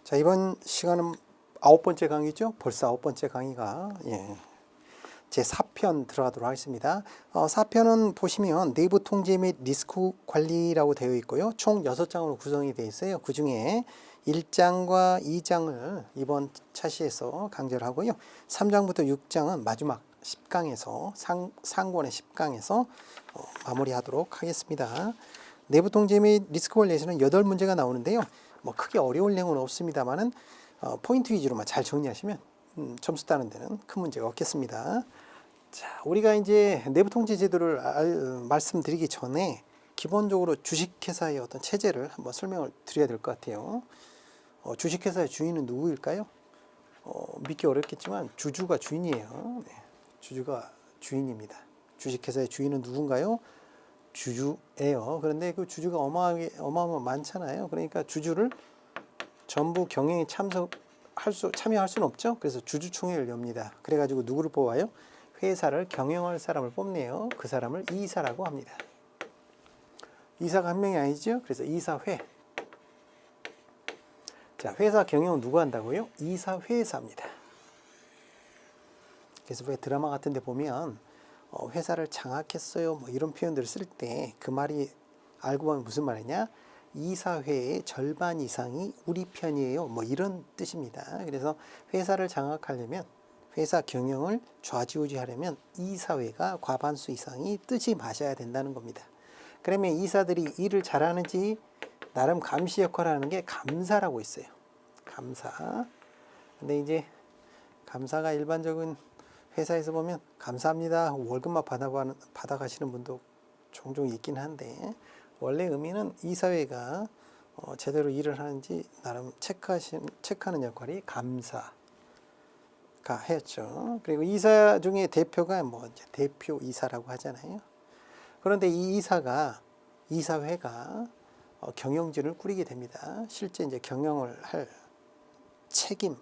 자, 이번 시간은 9번째 강의죠. 벌써 9번째 강의가 제 4편 들어가도록 하겠습니다. 4편은 보시면 내부 통제 및 리스크 관리라고 되어 있고요. 총 6장으로 구성이 되어 있어요. 그 중에 1장과 2장을 이번 차시에서 강좌를 하고요. 3장부터 6장은 마지막 10강에서 상권의 10강에서 마무리하도록 하겠습니다. 내부 통제 및 리스크 관리에서는 8문제가 나오는데요. 뭐 크게 어려울 내용은 없습니다만은 포인트 위주로만 잘 정리하시면 점수 따는 데는 큰 문제가 없겠습니다. 자, 우리가 이제 내부 통제 제도를 말씀드리기 전에 기본적으로 주식회사의 어떤 체제를 한번 설명을 드려야 될 것 같아요. 주식회사의 주인은 누구일까요? 믿기 어렵겠지만 주주가 주인이에요. 네, 주주가 주인입니다. 주식회사의 주인은 누군가요? 주주예요. 그런데 그 주주가 어마어마 많잖아요. 그러니까 주주를 전부 경영에 참여할 수는 없죠. 그래서 주주총회를 엽니다. 그래가지고 누구를 뽑아요? 회사를 경영할 사람을 뽑네요. 그 사람을 이사라고 합니다. 이사가 한 명이 아니죠. 그래서 이사회. 자, 회사 경영은 누가 한다고요? 이사회사입니다. 그래서 왜 드라마 같은 데 보면 회사를 장악했어요. 뭐 이런 표현들을 쓸 때 그 말이 알고 보면 무슨 말이냐? 이사회의 절반 이상이 우리 편이에요. 뭐 이런 뜻입니다. 그래서 회사를 장악하려면 회사 경영을 좌지우지하려면 이사회가 과반수 이상이 뜨지 마셔야 된다는 겁니다. 그러면 이사들이 일을 잘하는지 나름 감시 역할을 하는 게 감사라고 있어요. 감사. 근데 이제 감사가 일반적인 회사에서 보면 감사합니다. 월급만 받아가시는 분도 종종 있긴 한데 원래 의미는 이사회가 제대로 일을 하는지 나름 체크하는 역할이 감사가 했죠. 그리고 이사 중에 대표가 뭐 이제 대표 이사라고 하잖아요. 그런데 이 이사회가 경영진을 꾸리게 됩니다. 실제 이제 경영을 할 책임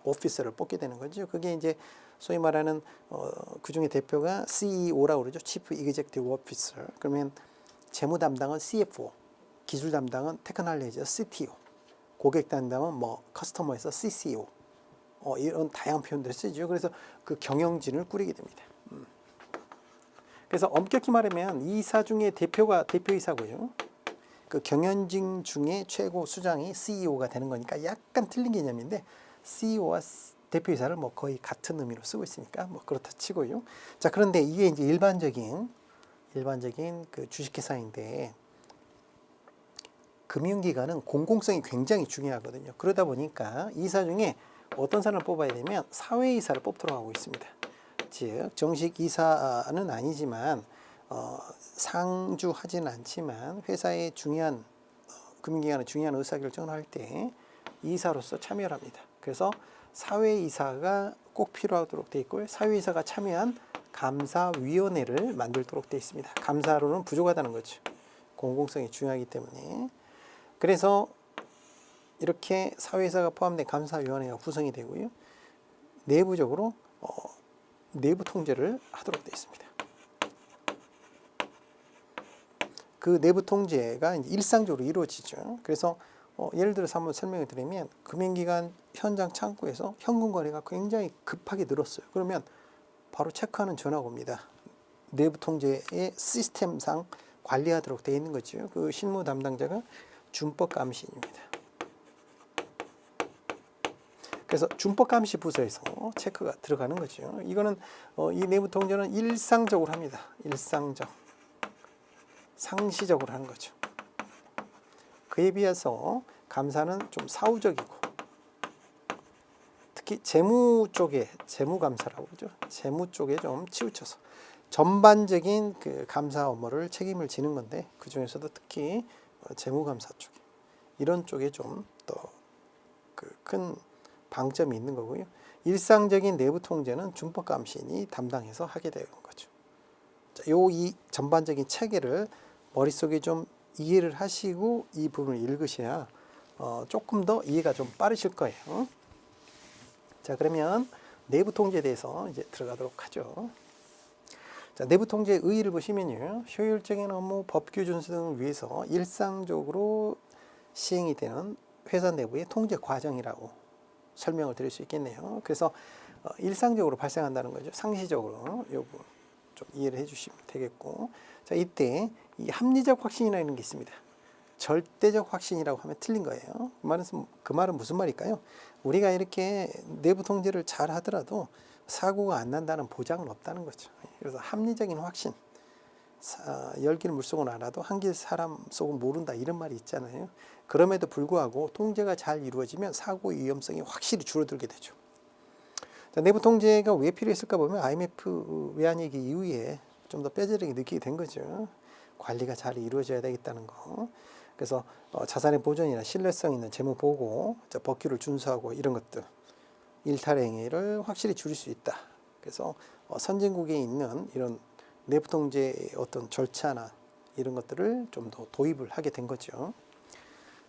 오피서를 뽑게 되는 거죠. 그게 이제 소위 말하는 그 중에 대표가 CEO라고 그러죠. Chief Executive Officer. 그러면 재무 담당은 CFO, 기술 담당은 테크놀로지에서 CTO, 고객 담당은 뭐 커스터머에서 CCO. 이런 다양한 표현들을 쓰죠. 그래서 그 경영진을 꾸리게 됩니다. 그래서 엄격히 말하면 이사 중에 대표가 대표이사고요. 그 경영진 중에 최고 수장이 CEO가 되는 거니까 약간 틀린 개념인데 CEO와 대표이사를 뭐 거의 같은 의미로 쓰고 있으니까 뭐 그렇다 치고요. 자, 그런데 이게 이제 일반적인 그 주식회사인데 금융기관은 공공성이 굉장히 중요하거든요. 그러다 보니까 이사 중에 어떤 사람을 뽑아야 되면 사회이사를 뽑도록 하고 있습니다. 즉 정식 이사는 아니지만 상주하지는 않지만 회사의 중요한 금융기관의 중요한 의사결정을 할 때 이사로서 참여를 합니다. 그래서 사회이사가 꼭 필요하도록 되어 있고요. 사회이사가 참여한 감사위원회를 만들도록 되어 있습니다. 감사로는 부족하다는 거죠. 공공성이 중요하기 때문에. 그래서 이렇게 사회이사가 포함된 감사위원회가 구성이 되고요. 내부적으로 내부 통제를 하도록 되어 있습니다. 그 내부 통제가 일상적으로 이루어지죠. 그래서 예를 들어서 한번 설명을 드리면 금융기관 현장 창구에서 현금 거래가 굉장히 급하게 늘었어요. 그러면 바로 체크하는 전화가 옵니다. 내부 통제의 시스템상 관리하도록 되어 있는 거죠. 그 실무 담당자가 준법감시입니다. 그래서 준법감시 부서에서 체크가 들어가는 거죠. 이거는 이 내부 통제는 일상적으로 합니다. 상시적으로 하는 거죠. 그에 비해서 감사는 좀 사후적이고 특히 재무 감사라고 그러죠. 재무 쪽에 좀 치우쳐서 전반적인 그 감사 업무를 책임을 지는 건데 그 중에서도 특히 재무 감사 쪽에 이런 쪽에 좀 더 그 큰 방점이 있는 거고요. 일상적인 내부 통제는 준법 감시인이 담당해서 하게 되는 거죠. 자, 이 전반적인 체계를 머릿속에 좀 이해를 하시고 이 부분을 읽으셔야 조금 더 이해가 좀 빠르실 거예요. 자, 그러면 내부 통제에 대해서 이제 들어가도록 하죠. 자, 내부 통제의 의의를 보시면요. 효율적인 업무, 법규 준수 등을 위해서 일상적으로 시행이 되는 회사 내부의 통제 과정이라고 설명을 드릴 수 있겠네요. 그래서 일상적으로 발생한다는 거죠. 상시적으로 요 부분 좀 이해를 해주시면 되겠고, 자 이때 이 합리적 확신이라는 게 있습니다. 절대적 확신이라고 하면 틀린 거예요. 그 말은 무슨 말일까요? 우리가 이렇게 내부 통제를 잘 하더라도 사고가 안 난다는 보장은 없다는 거죠. 그래서 합리적인 확신, 열길 물속은 알아도 한길 사람 속은 모른다, 이런 말이 있잖아요. 그럼에도 불구하고 통제가 잘 이루어지면 사고 위험성이 확실히 줄어들게 되죠. 자, 내부 통제가 왜 필요했을까 보면 IMF 외환위기 이후에 좀 더 뼈저리게 느끼게 된 거죠. 관리가 잘 이루어져야 되겠다는 거. 그래서 자산의 보존이나 신뢰성 있는 재무 보고, 법규를 준수하고 이런 것들, 일탈 행위를 확실히 줄일 수 있다. 그래서 선진국에 있는 이런 내부 통제의 어떤 절차나 이런 것들을 좀 더 도입을 하게 된 거죠.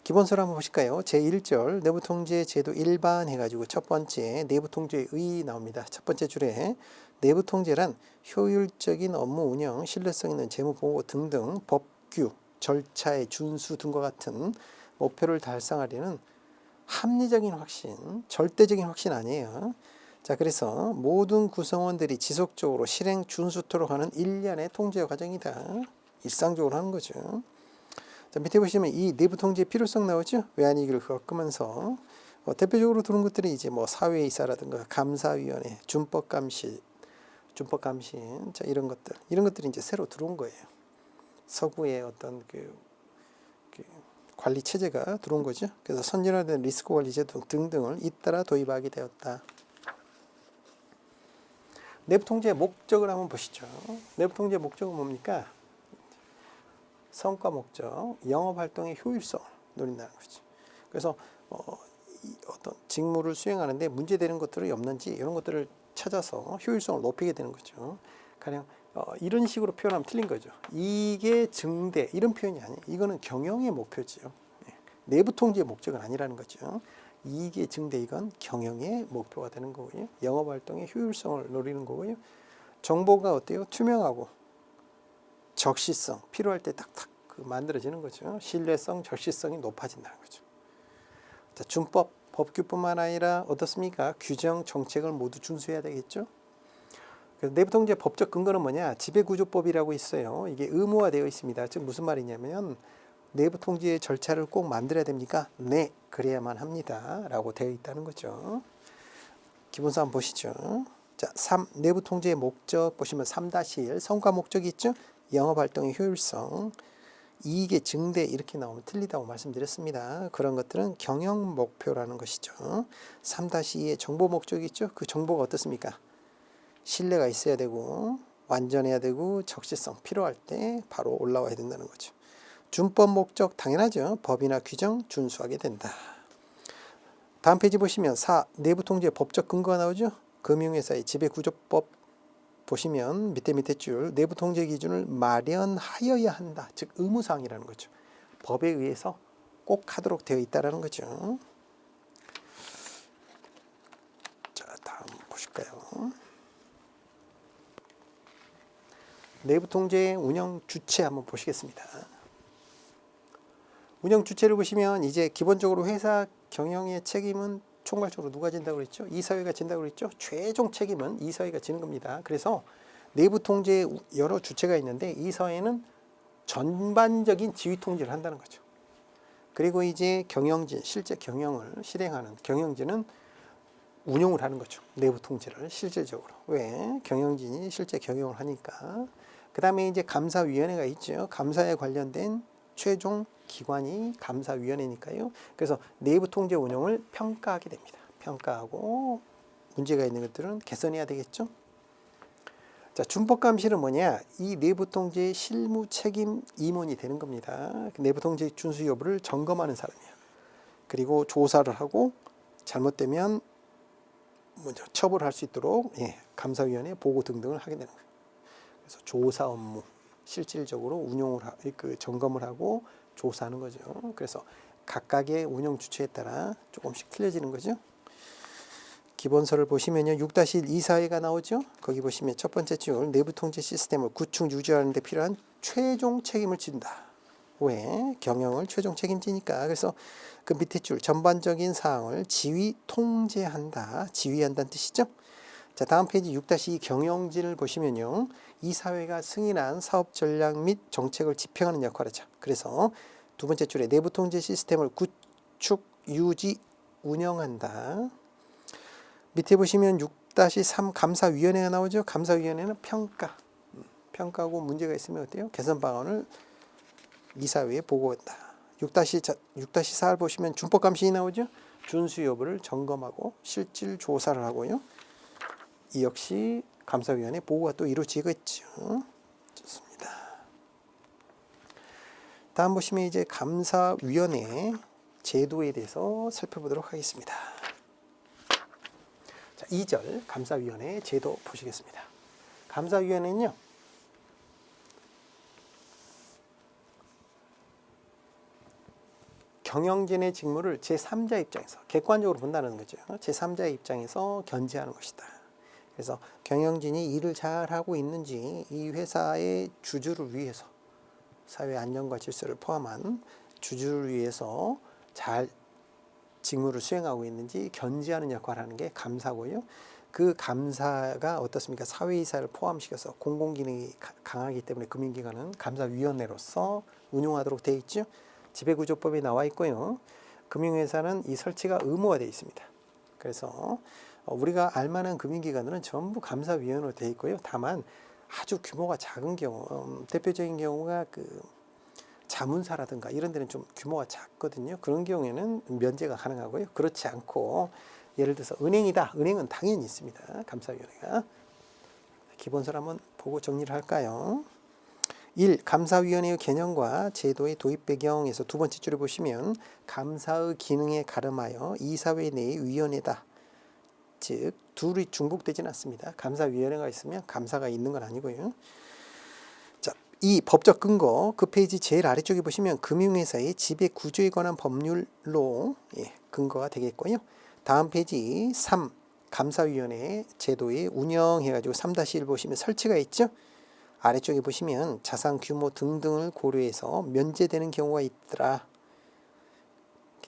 기본서를 한번 보실까요? 제1절 내부 통제 제도 일반 해가지고 첫 번째 내부 통제의 의 나옵니다. 첫 번째 줄에 내부 통제란 효율적인 업무 운영, 신뢰성 있는 재무 보고 등등 법규, 절차의 준수 등과 같은 목표를 달성하려는 합리적인 확신, 절대적인 확신 아니에요. 자, 그래서 모든 구성원들이 지속적으로 실행 준수토록 하는 일련의 통제 과정이다. 일상적으로 하는 거죠. 자, 밑에 보시면 이 내부 통제의 필요성 나오죠. 외환위기를 겪으면서 대표적으로 들어온 것들이 이제 뭐 사회이사라든가 감사위원회, 준법감시, 준법감신, 자 이런 것들이 이제 새로 들어온 거예요. 서구의 어떤 그 관리 체제가 들어온 거죠. 그래서 선진화된 리스크 관리 제도 등등을 잇따라 도입하게 되었다. 내부 통제의 목적을 한번 보시죠. 내부 통제의 목적은 뭡니까? 성과 목적, 영업 활동의 효율성을 노린다는 거죠. 그래서 어떤 직무를 수행하는데 문제되는 것들이 없는지 이런 것들을 찾아서 효율성을 높이게 되는 거죠. 가령 이런 식으로 표현하면 틀린 거죠. 이게 증대 이런 표현이 아니에요. 이거는 경영의 목표지요. 내부 통제의 목적은 아니라는 거죠. 이게 증대, 이건 경영의 목표가 되는 거고요. 영업 활동의 효율성을 노리는 거고요. 정보가 어때요? 투명하고 적시성, 필요할 때 딱딱 만들어지는 거죠. 신뢰성, 적시성이 높아진다는 거죠. 자, 준법, 법규뿐만 아니라 어떻습니까? 규정, 정책을 모두 준수해야 되겠죠. 그래서 내부 통제 법적 근거는 뭐냐? 지배구조법이라고 있어요. 이게 의무화되어 있습니다. 즉 무슨 말이냐면 내부 통제의 절차를 꼭 만들어야 됩니까? 네, 그래야만 합니다. 라고 되어 있다는 거죠. 기본서 한번 보시죠. 자, 3. 내부 통제의 목적 보시면 3-1 성과 목적이 있죠. 영업활동의 효율성, 이익의 증대 이렇게 나오면 틀리다고 말씀드렸습니다. 그런 것들은 경영 목표라는 것이죠. 3-2의 정보 목적이 있죠. 그 정보가 어떻습니까? 신뢰가 있어야 되고 완전해야 되고 적시성 필요할 때 바로 올라와야 된다는 거죠. 준법 목적 당연하죠. 법이나 규정 준수하게 된다. 다음 페이지 보시면 4. 내부 통제 법적 근거가 나오죠. 금융회사의 지배구조법 보시면 밑에 줄 내부 통제 기준을 마련하여야 한다. 즉 의무사항이라는 거죠. 법에 의해서 꼭 하도록 되어 있다는 거죠. 자, 다음 보실까요? 내부 통제의 운영 주체 한번 보시겠습니다. 운영 주체를 보시면 이제 기본적으로 회사 경영의 책임은 총괄적으로 누가 진다고 그랬죠? 이사회가 진다고 그랬죠? 최종 책임은 이사회가 지는 겁니다. 그래서 내부 통제에 여러 주체가 있는데 이사회는 전반적인 지휘 통제를 한다는 거죠. 그리고 이제 경영진, 실제 경영을 실행하는 경영진은 운용을 하는 거죠. 내부 통제를 실질적으로. 왜? 경영진이 실제 경영을 하니까. 그 다음에 이제 감사위원회가 있죠. 감사에 관련된 최종 기관이 감사위원회니까요. 그래서 내부 통제 운영을 평가하게 됩니다. 평가하고 문제가 있는 것들은 개선해야 되겠죠. 자, 준법감시는 뭐냐? 이 내부 통제의 실무 책임 임원이 되는 겁니다. 내부 통제 준수 여부를 점검하는 사람이에요. 그리고 조사를 하고 잘못되면 먼저 처벌할 수 있도록 감사위원회 보고 등등을 하게 되는 거예요. 그래서 조사 업무 실질적으로 운용을 점검을 하고 조사하는 거죠. 그래서 각각의 운영 주체에 따라 조금씩 틀려지는 거죠. 기본서를 보시면요. 6-1 이사회가 나오죠. 거기 보시면 첫 번째 줄 내부 통제 시스템을 구축 유지하는 데 필요한 최종 책임을 진다. 왜? 경영을 최종 책임지니까. 그래서 그 밑에 줄 전반적인 사항을 지휘 통제한다. 지휘한다는 뜻이죠. 자, 다음 페이지 6-2 경영진을 보시면요. 이 사회가 승인한 사업 전략 및 정책을 집행하는 역할을 하죠. 그래서 두 번째 줄에 내부 통제 시스템을 구축, 유지, 운영한다. 밑에 보시면 6-3 감사위원회가 나오죠. 감사위원회는 평가고 문제가 있으면 어때요? 개선 방안을 이사회에 보고한다. 6-4를 보시면 준법감시이 나오죠. 준수 여부를 점검하고 실질 조사를 하고요. 이 역시 감사위원회 보고가 또 이루어지겠죠. 좋습니다. 다음 보시면 이제 감사위원회 제도에 대해서 살펴보도록 하겠습니다. 자, 2절 감사위원회 제도 보시겠습니다. 감사위원회는요. 경영진의 직무를 제3자 입장에서 객관적으로 본다는 거죠. 제3자의 입장에서 견제하는 것이다. 그래서 경영진이 일을 잘하고 있는지 이 회사의 주주를 위해서 사회 안전과 질서를 포함한 주주를 위해서 잘 직무를 수행하고 있는지 견제하는 역할을 하는 게 감사고요. 그 감사가 어떻습니까? 사회이사를 포함시켜서 공공기능이 강하기 때문에 금융기관은 감사위원회로서 운용하도록 되어 있죠. 지배구조법에 나와 있고요. 금융회사는 이 설치가 의무화 되어 있습니다. 그래서 우리가 알만한 금융기관들은 전부 감사위원회로 되어 있고요. 다만 아주 규모가 작은 경우, 대표적인 경우가 그 자문사라든가 이런 데는 좀 규모가 작거든요. 그런 경우에는 면제가 가능하고요. 그렇지 않고 예를 들어서 은행이다. 은행은 당연히 있습니다. 감사위원회가. 기본서를 한번 보고 정리를 할까요? 1. 감사위원회의 개념과 제도의 도입 배경에서 두 번째 줄에 보시면 감사의 기능에 가름하여 이사회 내의 위원회다. 즉 둘이 중복되지는 않습니다. 감사위원회가 있으면 감사가 있는 건 아니고요. 자, 이 법적 근거 그 페이지 제일 아래쪽에 보시면 금융회사의 지배 구조에 관한 법률로 근거가 되겠고요. 다음 페이지 3. 감사위원회 제도의 운영해가지고 3-1 보시면 설치가 있죠. 아래쪽에 보시면 자산 규모 등등을 고려해서 면제되는 경우가 있더라.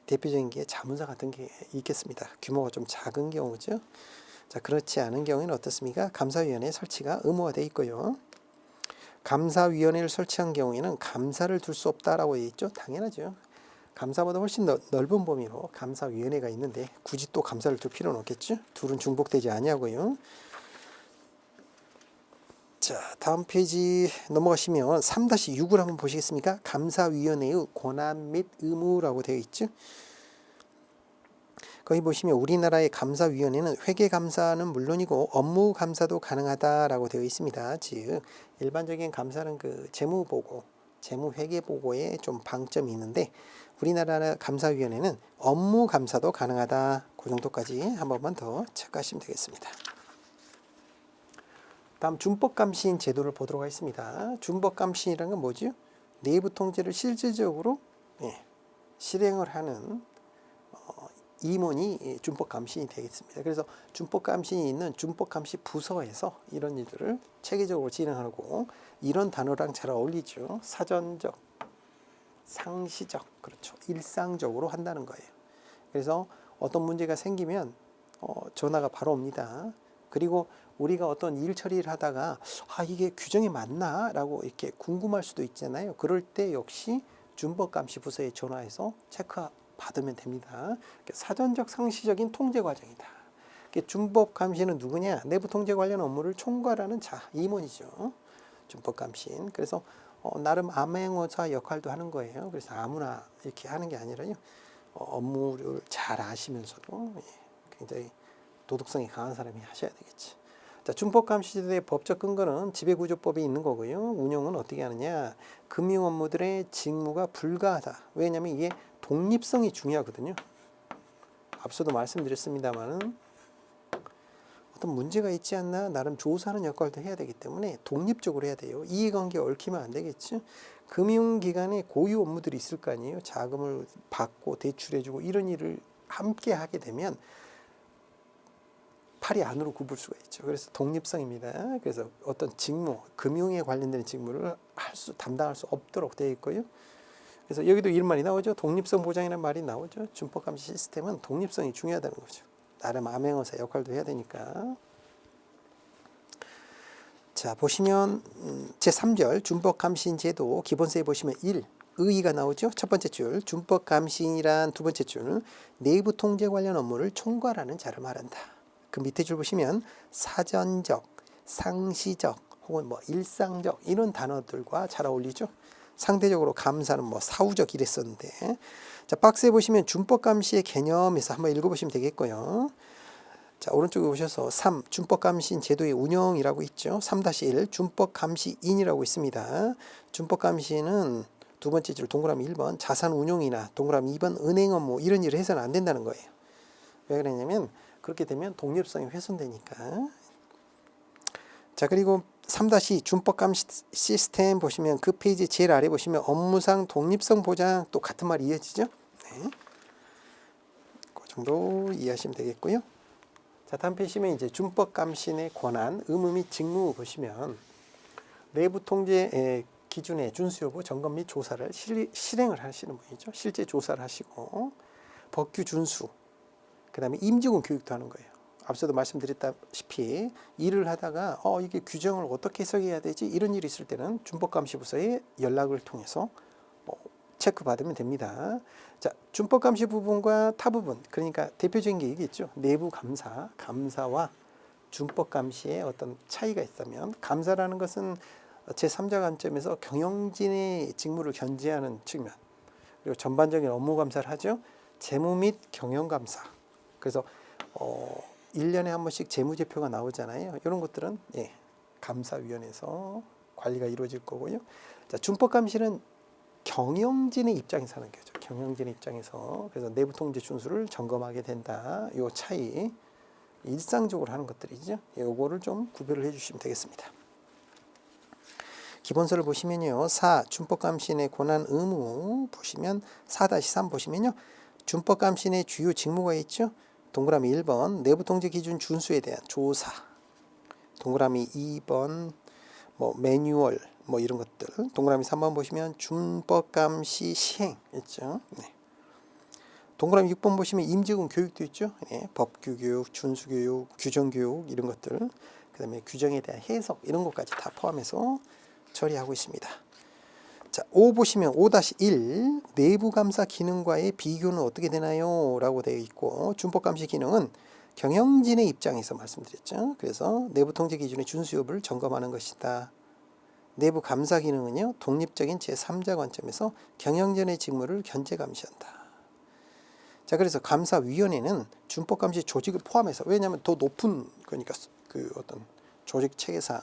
대표적인 게 자문사 같은 게 있겠습니다. 규모가 좀 작은 경우죠. 자, 그렇지 않은 경우에는 어떻습니까? 감사위원회 설치가 의무화되어 있고요. 감사위원회를 설치한 경우에는 감사를 둘 수 없다라고 되어 있죠. 당연하죠. 감사보다 훨씬 넓은 범위로 감사위원회가 있는데 굳이 또 감사를 둘 필요는 없겠죠. 둘은 중복되지 아니하고요. 자, 다음 페이지 넘어가시면 3-6을 한번 보시겠습니까? 감사위원회의 권한 및 의무라고 되어 있죠. 거기 보시면 우리나라의 감사위원회는 회계감사는 물론이고 업무감사도 가능하다라고 되어 있습니다. 즉 일반적인 감사는 그 재무보고, 재무회계보고에 좀 방점이 있는데 우리나라 감사위원회는 업무감사도 가능하다. 그 정도까지 한 번만 더 체크하시면 되겠습니다. 다음 준법감시인 제도를 보도록 하겠습니다. 준법감시인이라는 건 뭐죠? 내부 통제를 실질적으로 실행을 하는 임원이 준법감시인이 되겠습니다. 그래서 준법감시인이 있는 준법감시 부서에서 이런 일들을 체계적으로 진행하고 이런 단어랑 잘 어울리죠. 사전적, 상시적, 그렇죠. 일상적으로 한다는 거예요. 그래서 어떤 문제가 생기면 전화가 바로 옵니다. 그리고 우리가 어떤 일 처리를 하다가 이게 규정에 맞나? 라고 이렇게 궁금할 수도 있잖아요. 그럴 때 역시 준법감시 부서에 전화해서 체크 받으면 됩니다. 사전적 상시적인 통제 과정이다. 준법감시는 누구냐? 내부 통제 관련 업무를 총괄하는 임원이죠. 준법감시인. 그래서 나름 암행어사 역할도 하는 거예요. 그래서 아무나 이렇게 하는 게 아니라요. 업무를 잘 아시면서도 굉장히 도덕성이 강한 사람이 하셔야 되겠지. 자, 준법감시제도의 법적 근거는 지배구조법이 있는 거고요. 운영은 어떻게 하느냐? 금융 업무들의 직무가 불가하다. 왜냐하면 이게 독립성이 중요하거든요. 앞서도 말씀드렸습니다만은 어떤 문제가 있지 않나 나름 조사하는 역할도 해야 되기 때문에 독립적으로 해야 돼요. 이해관계에 얽히면 안 되겠죠. 금융기관에 고유 업무들이 있을 거 아니에요. 자금을 받고 대출해주고 이런 일을 함께 하게 되면 팔이 안으로 굽을 수가 있죠. 그래서 독립성입니다. 그래서 어떤 직무, 금융에 관련된 직무를 담당할 수 없도록 되어 있고요. 그래서 여기도 이런 말이 나오죠. 독립성 보장이라는 말이 나오죠. 준법 감시 시스템은 독립성이 중요하다는 거죠. 나름 암행어사 역할도 해야 되니까. 자, 보시면 제3절 준법 감시인 제도 기본서에 보시면 1. 의의가 나오죠. 첫 번째 줄 준법 감시인이란 두 번째 줄 내부 통제 관련 업무를 총괄하는 자를 말한다. 그 밑에 줄 보시면 사전적, 상시적 혹은 뭐 일상적 이런 단어들과 잘 어울리죠. 상대적으로 감사는 뭐 사후적 이랬었는데 자 박스에 보시면 준법 감시의 개념에서 한번 읽어보시면 되겠고요. 자 오른쪽에 오셔서 3. 준법 감시인 제도의 운영이라고 있죠. 3-1 준법 감시인이라고 있습니다. 준법 감시인은 두 번째 줄 동그라미 1번 자산 운용이나 동그라미 2번 은행 업무 이런 일을 해서는 안 된다는 거예요. 왜 그러냐면 그렇게 되면 독립성이 훼손되니까. 자 그리고 3-2 준법 감시 시스템 보시면 그 페이지 제일 아래 보시면 업무상 독립성 보장 또 같은 말이 이어지죠. 네. 그 정도 이해하시면 되겠고요. 자 다음 페이지면 이제 준법 감시인의 권한, 의무 및 직무 보시면 내부 통제 기준의 준수 여부 점검 및 조사를 실행을 하시는 분이죠. 실제 조사를 하시고 법규 준수, 그 다음에 임직원 교육도 하는 거예요. 앞서도 말씀드렸다시피 일을 하다가 이게 규정을 어떻게 해석해야 되지 이런 일이 있을 때는 준법감시부서에 연락을 통해서 체크받으면 됩니다. 자, 준법감시 부분과 타 부분 그러니까 대표적인 게 이게 있죠. 내부 감사, 감사와 준법감시의 어떤 차이가 있다면 감사라는 것은 제3자 관점에서 경영진의 직무를 견제하는 측면 그리고 전반적인 업무 감사를 하죠. 재무 및 경영 감사 그래서 1년에 한 번씩 재무제표가 나오잖아요. 이런 것들은 감사위원회에서 관리가 이루어질 거고요. 자, 준법감시는 경영진의 입장에서 하는 거죠. 경영진의 입장에서 그래서 내부 통제 준수를 점검하게 된다. 이 차이 일상적으로 하는 것들이죠. 요거를 좀 구별을 해주시면 되겠습니다. 기본서를 보시면요. 4. 준법감시인의 권한 의무 보시면 4-3 보시면요. 준법감시인의 주요 직무가 있죠. 동그라미 1번 내부 통제 기준 준수에 대한 조사. 동그라미 2번 뭐 매뉴얼 뭐 이런 것들. 동그라미 3번 보시면 준법감시 시행 있죠. 네. 동그라미 6번 보시면 임직원 교육도 있죠. 네. 법규 교육, 준수 교육, 규정 교육 이런 것들. 그다음에 규정에 대한 해석 이런 것까지 다 포함해서 처리하고 있습니다. 자, 5 보시면 5-1 내부 감사 기능과의 비교는 어떻게 되나요? 라고 되어 있고 준법 감시 기능은 경영진의 입장에서 말씀드렸죠. 그래서 내부 통제 기준의 준수 여부를 점검하는 것이다. 내부 감사 기능은요. 독립적인 제3자 관점에서 경영진의 직무를 견제 감시한다. 자, 그래서 감사위원회는 준법 감시 조직을 포함해서 왜냐하면 더 높은 거니까 그 어떤 조직 체계상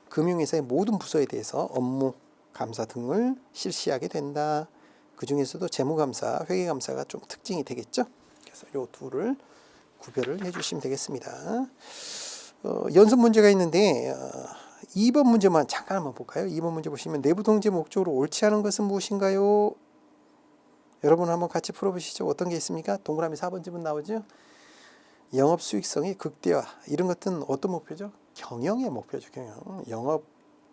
금융회사의 모든 부서에 대해서 업무 감사 등을 실시하게 된다. 그 중에서도 재무감사, 회계감사가 좀 특징이 되겠죠. 그래서 이 둘을 구별을 해주시면 되겠습니다. 연습 문제가 있는데 2번 문제만 잠깐 한번 볼까요? 2번 문제 보시면 내부 통제 목적으로 옳지 않은 것은 무엇인가요? 여러분 한번 같이 풀어보시죠. 어떤 게 있습니까? 동그라미 4번 집은 나오죠. 영업 수익성의 극대화 이런 것들은 어떤 목표죠? 경영의 목표죠. 경영. 영업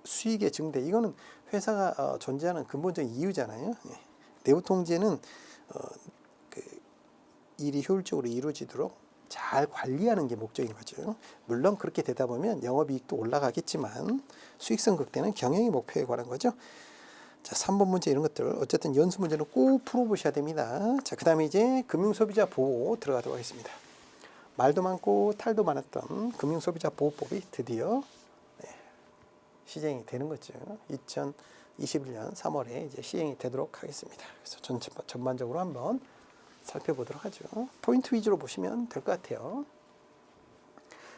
수익의 증대 이거는 회사가 존재하는 근본적인 이유잖아요. 내부 통제는 그 일이 효율적으로 이루어지도록 잘 관리하는 게 목적인 거죠. 물론 그렇게 되다 보면 영업이익도 올라가겠지만 수익성 극대는 경영의 목표에 관한 거죠. 자, 3번 문제 이런 것들 어쨌든 연수 문제는 꼭 풀어보셔야 됩니다. 자, 그 다음에 이제 금융소비자 보호 들어가도록 하겠습니다. 말도 많고 탈도 많았던 금융소비자보호법이 드디어 시행이 되는 거죠. 2021년 3월에 이제 시행이 되도록 하겠습니다. 그래서 전반적으로 한번 살펴보도록 하죠. 포인트 위주로 보시면 될 것 같아요.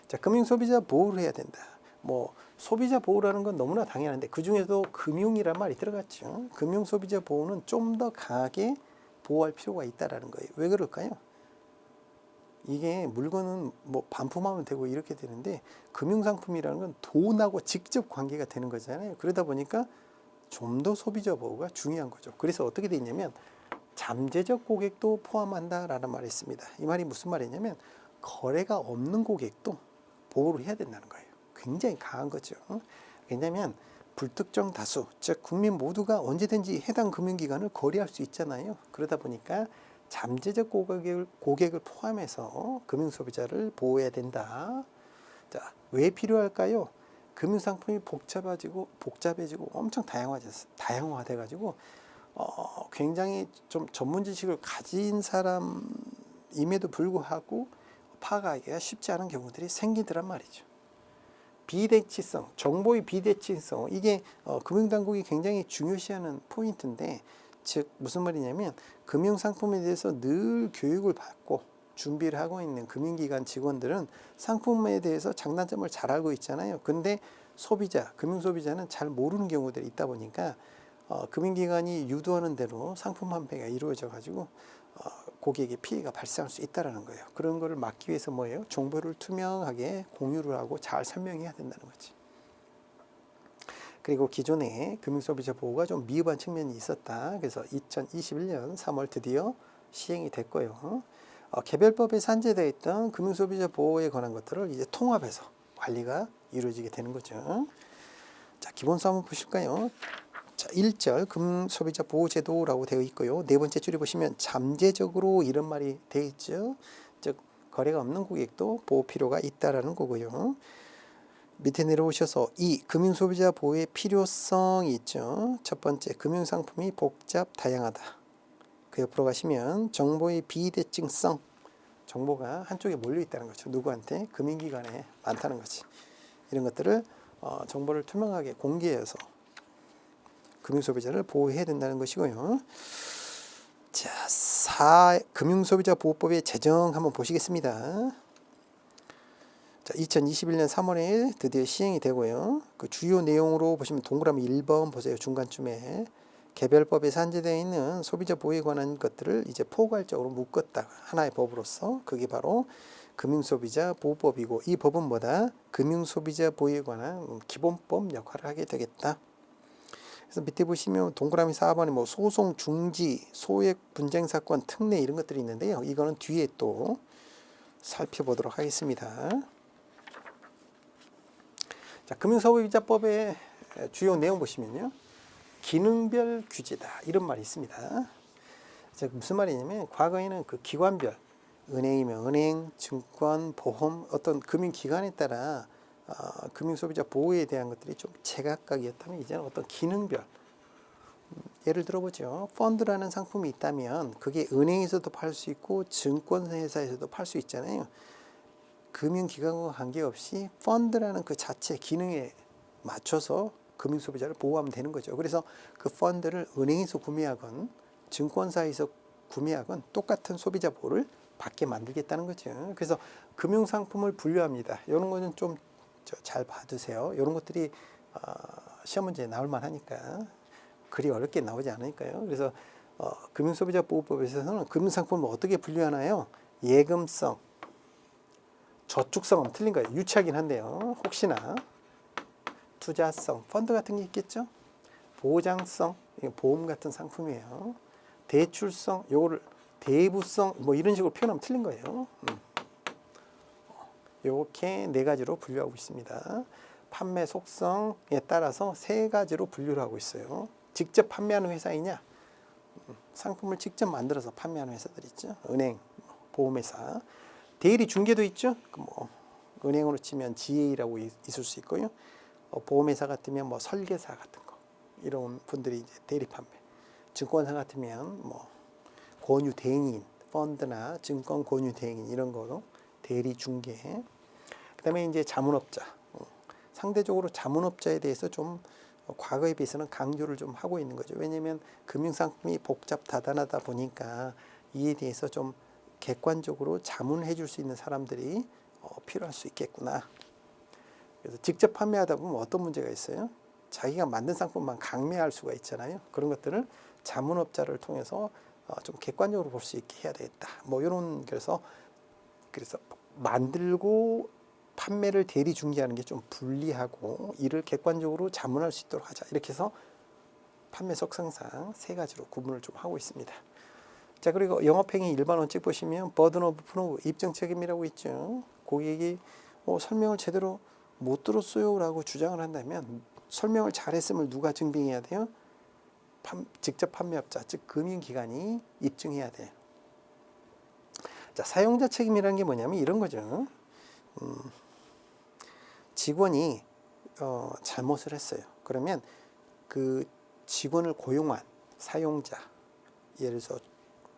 자, 금융소비자 보호를 해야 된다. 뭐 소비자 보호라는 건 너무나 당연한데 그 중에도 금융이란 말이 들어갔죠. 금융소비자 보호는 좀 더 강하게 보호할 필요가 있다라는 거예요. 왜 그럴까요? 이게 물건은 뭐 반품하면 되고 이렇게 되는데 금융상품이라는 건 돈하고 직접 관계가 되는 거잖아요. 그러다 보니까 좀 더 소비자 보호가 중요한 거죠. 그래서 어떻게 돼 있냐면 잠재적 고객도 포함한다라는 말이 있습니다. 이 말이 무슨 말이냐면 거래가 없는 고객도 보호를 해야 된다는 거예요. 굉장히 강한 거죠. 왜냐하면 불특정 다수, 즉 국민 모두가 언제든지 해당 금융기관을 거래할 수 있잖아요. 그러다 보니까 잠재적 고객을 포함해서 금융소비자를 보호해야 된다. 자, 왜 필요할까요? 금융상품이 복잡해지고 엄청 다양화돼가지고 굉장히 좀 전문 지식을 가진 사람임에도 불구하고 파악하기가 쉽지 않은 경우들이 생기더란 말이죠. 비대칭성, 정보의 비대칭성, 이게 금융당국이 굉장히 중요시하는 포인트인데, 즉 무슨 말이냐면 금융상품에 대해서 늘 교육을 받고 준비를 하고 있는 금융기관 직원들은 상품에 대해서 장단점을 잘 알고 있잖아요. 근데 금융소비자는 잘 모르는 경우들이 있다 보니까 금융기관이 유도하는 대로 상품 판매가 이루어져 가지고 고객의 피해가 발생할 수 있다는 거예요. 그런 거를 막기 위해서 뭐예요? 정보를 투명하게 공유를 하고 잘 설명해야 된다는 거지. 그리고 기존에 금융소비자 보호가 좀 미흡한 측면이 있었다. 그래서 2021년 3월 드디어 시행이 됐고요. 개별법에 산재되어 있던 금융소비자 보호에 관한 것들을 이제 통합해서 관리가 이루어지게 되는 거죠. 자, 기본서 한번 보실까요? 자, 1절 금소비자 보호제도라고 되어 있고요. 네 번째 줄에 보시면 잠재적으로 이런 말이 되어 있죠. 즉 거래가 없는 고객도 보호 필요가 있다라는 거고요. 밑에 내려오셔서 이 금융소비자 보호의 필요성이 있죠. 첫 번째, 금융상품이 복잡 다양하다. 그 옆으로 가시면 정보의 비대칭성, 정보가 한쪽에 몰려 있다는 거죠. 누구한테? 금융기관에 많다는 거지. 이런 것들을 정보를 투명하게 공개해서 금융소비자를 보호해야 된다는 것이고요. 자, 금융소비자 보호법의 제정 한번 보시겠습니다. 자, 2021년 3월에 드디어 시행이 되고요. 그 주요 내용으로 보시면 동그라미 1번 보세요. 중간쯤에 개별법에 산재되어 있는 소비자 보호에 관한 것들을 이제 포괄적으로 묶었다. 하나의 법으로서 그게 바로 금융소비자 보호법이고, 이 법은 뭐다? 금융소비자 보호에 관한 기본법 역할을 하게 되겠다. 그래서 밑에 보시면 동그라미 4번에 뭐 소송 중지, 소액 분쟁 사건 특례 이런 것들이 있는데요. 이거는 뒤에 또 살펴보도록 하겠습니다. 자, 금융소비자법의 주요 내용 보시면요. 기능별 규제다. 이런 말이 있습니다. 자, 무슨 말이냐면 과거에는 그 기관별, 은행이면 은행, 증권, 보험, 어떤 금융기관에 따라 금융소비자 보호에 대한 것들이 좀 제각각이었다면 이제는 어떤 기능별, 예를 들어보죠. 펀드라는 상품이 있다면 그게 은행에서도 팔 수 있고 증권회사에서도 팔 수 있잖아요. 금융기관과 관계없이 펀드라는 그 자체 기능에 맞춰서 금융소비자를 보호하면 되는 거죠. 그래서 그 펀드를 은행에서 구매하건 증권사에서 구매하건 똑같은 소비자 보호를 받게 만들겠다는 거죠. 그래서 금융상품을 분류합니다. 이런 거는 좀 잘 봐두세요. 이런 것들이 시험 문제에 나올 만하니까, 그리 어렵게 나오지 않으니까요. 그래서 금융소비자보호법에서는 금융상품을 어떻게 분류하나요? 예금성, 저축성은 틀린 거예요. 유치하긴 한데요. 혹시나 투자성, 펀드 같은 게 있겠죠. 보장성, 보험 같은 상품이에요. 대출성, 요거를 대부성, 뭐 이런 식으로 표현하면 틀린 거예요. 이렇게 네 가지로 분류하고 있습니다. 판매 속성에 따라서 세 가지로 분류를 하고 있어요. 직접 판매하는 회사이냐, 상품을 직접 만들어서 판매하는 회사들 있죠. 은행, 보험회사, 대리 중개도 있죠. 뭐 은행으로 치면 GA라고 있을 수 있고요. 보험회사 같으면 뭐 설계사 같은 거, 이런 분들이 이제 대리 판매. 증권사 같으면 뭐 권유 대행인, 펀드나 증권 권유 대행인 이런 거로 대리 중개. 그다음에 이제 자문업자. 상대적으로 자문업자에 대해서 좀 과거에 비해서는 강조를 좀 하고 있는 거죠. 왜냐하면 금융상품이 복잡 다단하다 보니까 이에 대해서 좀 객관적으로 자문해 줄 수 있는 사람들이 필요할 수 있겠구나. 그래서 직접 판매하다 보면 어떤 문제가 있어요? 자기가 만든 상품만 강매할 수가 있잖아요. 그런 것들을 자문업자를 통해서 좀 객관적으로 볼 수 있게 해야 되겠다. 뭐 이런 그래서 만들고 판매를 대리 중개하는 게 좀 불리하고 이를 객관적으로 자문할 수 있도록 하자. 이렇게 해서 판매 속성상 세 가지로 구분을 좀 하고 있습니다. 자, 그리고 영업행위 일반 원칙 보시면 버든 오브 프루브, 입증 책임이라고 있죠. 고객이 설명을 제대로 못 들었어요 라고 주장을 한다면 설명을 잘했음을 누가 증빙해야 돼요? 직접 판매업자, 즉 금융기관이 입증해야 돼요. 자, 사용자 책임이라는 게 뭐냐면 이런 거죠. 직원이 잘못을 했어요. 그러면 그 직원을 고용한 사용자, 예를 들어서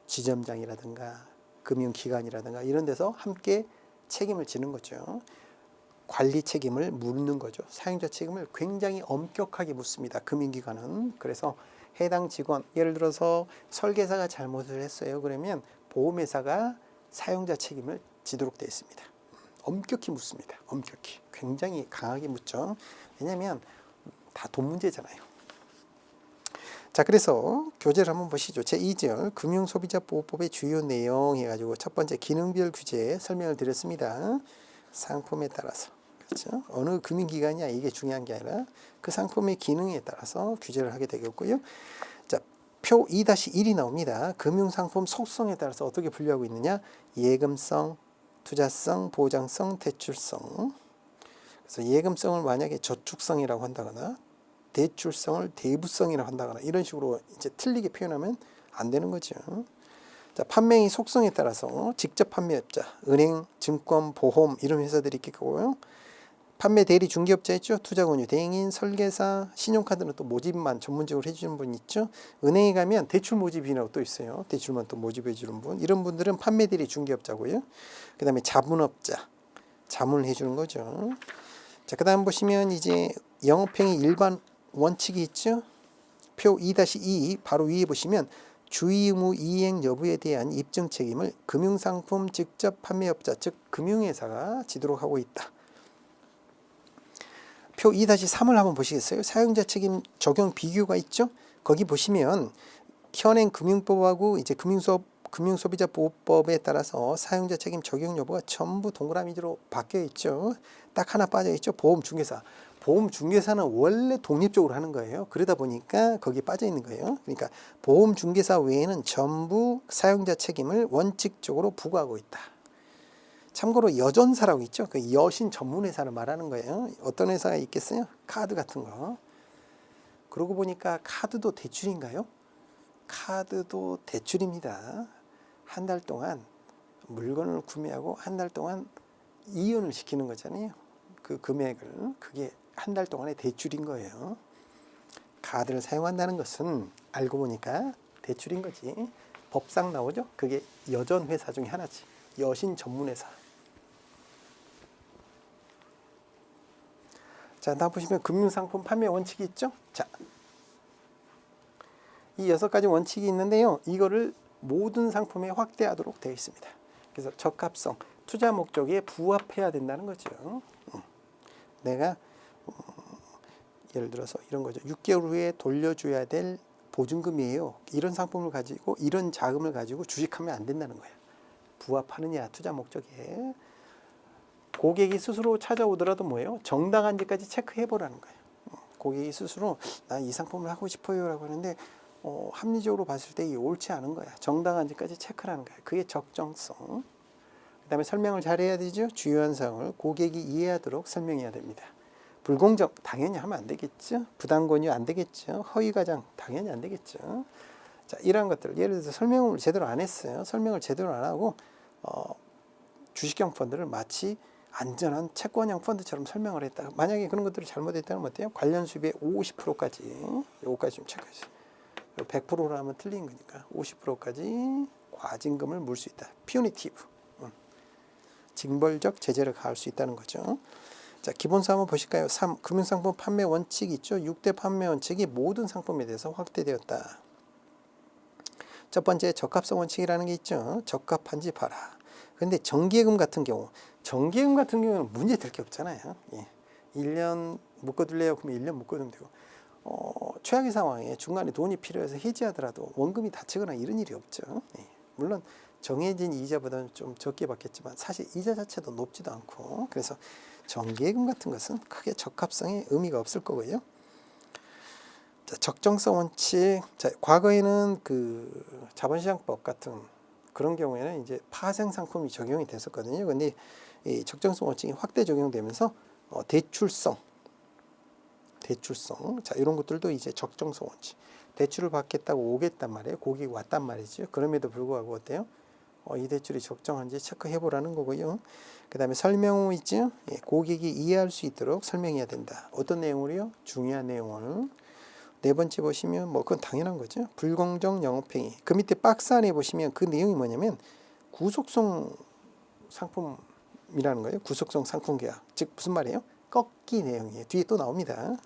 지점장이라든가 금융기관이라든가 이런 데서 함께 책임을 지는 거죠. 관리 책임을 묻는 거죠. 사용자 책임을 굉장히 엄격하게 묻습니다. 금융기관은. 그래서 해당 직원, 예를 들어서 설계사가 잘못을 했어요. 그러면 보험회사가 사용자 책임을 지도록 되어 있습니다. 엄격히 묻습니다. 엄격히. 굉장히 강하게 묻죠. 왜냐하면 다 돈 문제잖아요. 자, 그래서 교재를 한번 보시죠. 제2절 금융소비자보호법의 주요 내용 해가지고 첫 번째 기능별 규제 설명을 드렸습니다. 상품에 따라서. 그렇죠? 어느 금융기관이야 이게 중요한 게 아니라 그 상품의 기능에 따라서 규제를 하게 되겠고요. 자, 표 2-1이 나옵니다. 금융상품 속성에 따라서 어떻게 분류하고 있느냐? 예금성, 투자성, 보장성, 대출성. 그래서 예금성을 만약에 저축성이라고 한다거나 대출성을 대부성이라고 한다거나 이런 식으로 이제 틀리게 표현하면 안 되는 거죠. 자, 판매의 속성에 따라서 직접 판매업자, 은행, 증권, 보험 이런 회사들이 있겠고요. 판매 대리 중개업자 있죠. 투자금융 대행인, 설계사, 신용카드는 또 모집만 전문적으로 해주는 분 있죠. 은행에 가면 대출 모집이라고 또 있어요. 대출만 또 모집해 주는 분. 이런 분들은 판매 대리 중개업자고요. 그 다음에 자문업자, 자문을 해주는 거죠. 자, 그 다음 보시면 이제 영업행위 일반 원칙이 있죠. 표 2-2 바로 위에 보시면 주의 의무 이행 여부에 대한 입증 책임을 금융상품 직접 판매업자 즉 금융회사가 지도록 하고 있다. 표 2-3을 한번 보시겠어요? 사용자 책임 적용 비교가 있죠. 거기 보시면 현행 금융법하고 이제 금융소비자보호법에 따라서 사용자 책임 적용 여부가 전부 동그라미로 바뀌어 있죠. 딱 하나 빠져 있죠. 보험중개사. 보험중개사는 원래 독립적으로 하는 거예요. 그러다 보니까 거기에 빠져 있는 거예요. 그러니까 보험중개사 외에는 전부 사용자 책임을 원칙적으로 부과하고 있다. 참고로 여전사라고 있죠. 그 여신 전문회사를 말하는 거예요. 어떤 회사가 있겠어요? 카드 같은 거. 그러고 보니까 카드도 대출인가요? 카드도 대출입니다. 한 달 동안 물건을 구매하고 한 달 동안 이연을 시키는 거잖아요. 그 금액을. 그게 한 달 동안의 대출인 거예요. 카드를 사용한다는 것은 알고 보니까 대출인 거지. 법상 나오죠. 그게 여전 회사 중에 하나지. 여신 전문회사. 자, 다음 보시면 금융상품 판매 원칙이 있죠. 자, 이 6가지 원칙이 있는데요. 이거를 모든 상품에 확대하도록 되어 있습니다. 그래서 적합성, 투자 목적에 부합해야 된다는 거죠. 내가 예를 들어서 이런 거죠. 6개월 후에 돌려줘야 될 보증금이에요. 이런 상품을 가지고 이런 자금을 가지고 주식하면 안 된다는 거예요. 부합하느냐 투자 목적에. 고객이 스스로 찾아오더라도 뭐예요? 정당한지까지 체크해 보라는 거예요. 고객이 스스로 나 이 상품을 하고 싶어요 라고 하는데 합리적으로 봤을 때 이게 옳지 않은 거야. 정당한지까지 체크를 하는 거야. 그게 적정성. 그 다음에 설명을 잘해야 되죠. 주요한 사항을 고객이 이해하도록 설명해야 됩니다. 불공정 당연히 하면 안 되겠죠. 부당 권유 안 되겠죠. 허위 과장 당연히 안 되겠죠. 자, 이러한 것들 예를 들어서 설명을 제대로 안 했어요. 설명을 제대로 안 하고 주식형 펀드를 마치 안전한 채권형 펀드처럼 설명을 했다. 만약에 그런 것들을 잘못했다면 어때요? 관련 수입의 50%까지 요거까지 좀 체크해주세요. 100%로 하면 틀린 거니까 50%까지 과징금을 물 수 있다. 퓨니티브. 징벌적 제재를 가할 수 있다는 거죠. 자, 기본사 한번 보실까요? 3. 금융상품 판매 원칙이 있죠. 6대 판매 원칙이 모든 상품에 대해서 확대되었다. 첫 번째 적합성 원칙이라는 게 있죠. 적합한지 봐라. 그런데 정기예금 같은 경우는 문제 될 게 없잖아요. 예. 1년 묶어둘래요? 그러면 1년 묶어두면 되고 최악의 상황에 중간에 돈이 필요해서 해지하더라도 원금이 다치거나 이런 일이 없죠. 예. 물론 정해진 이자보다는 좀 적게 받겠지만 사실 이자 자체도 높지도 않고 그래서 정기예금 같은 것은 크게 적합성에 의미가 없을 거고요. 자, 적정성 원칙. 자, 과거에는 그 자본시장법 같은 그런 경우에는 이제 파생 상품이 적용이 됐었거든요. 근데 이 적정성 원칙이 확대 적용되면서 대출성 대출성. 자, 이런 것들도 이제 적정성 원칙. 대출을 받겠다고 오겠단 말이에요. 고객이 왔단 말이죠. 그럼에도 불구하고 어때요? 이 대출이 적정한지 체크해 보라는 거고요. 그 다음에 설명 후 있죠. 예, 고객이 이해할 수 있도록 설명해야 된다. 어떤 내용을요? 중요한 내용을. 네 번째 보시면 뭐 그건 당연한 거죠. 불공정 영업행위. 그 밑에 박스 안에 보시면 그 내용이 뭐냐면 구속성 상품이라는 거예요. 구속성 상품 계약. 즉 무슨 말이에요? 꺾기 내용이에요. 뒤에 또 나옵니다.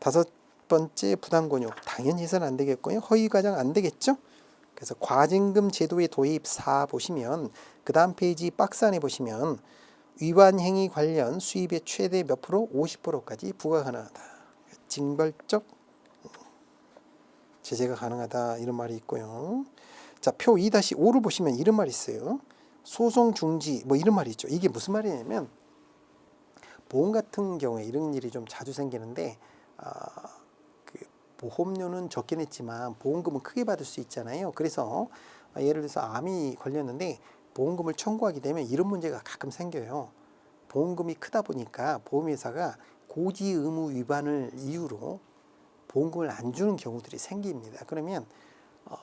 다섯 번째 부당 권유. 당연히 해서는 안 되겠고요. 허위 과장 안 되겠죠? 그래서 과징금 제도의 도입 4 보시면 그 다음 페이지 박스 안에 보시면 위반 행위 관련 수입의 최대 몇 프로? 50%까지 부과 가능하다. 징벌적 제재가 가능하다 이런 말이 있고요. 자, 표 2-5를 보시면 이런 말이 있어요. 소송 중지 뭐 이런 말이 있죠. 이게 무슨 말이냐면 보험 같은 경우에 이런 일이 좀 자주 생기는데 그 보험료는 적긴 했지만 보험금은 크게 받을 수 있잖아요. 그래서 예를 들어서 암이 걸렸는데 보험금을 청구하게 되면 이런 문제가 가끔 생겨요. 보험금이 크다 보니까 보험회사가 고지 의무 위반을 이유로 보험금을 안 주는 경우들이 생깁니다. 그러면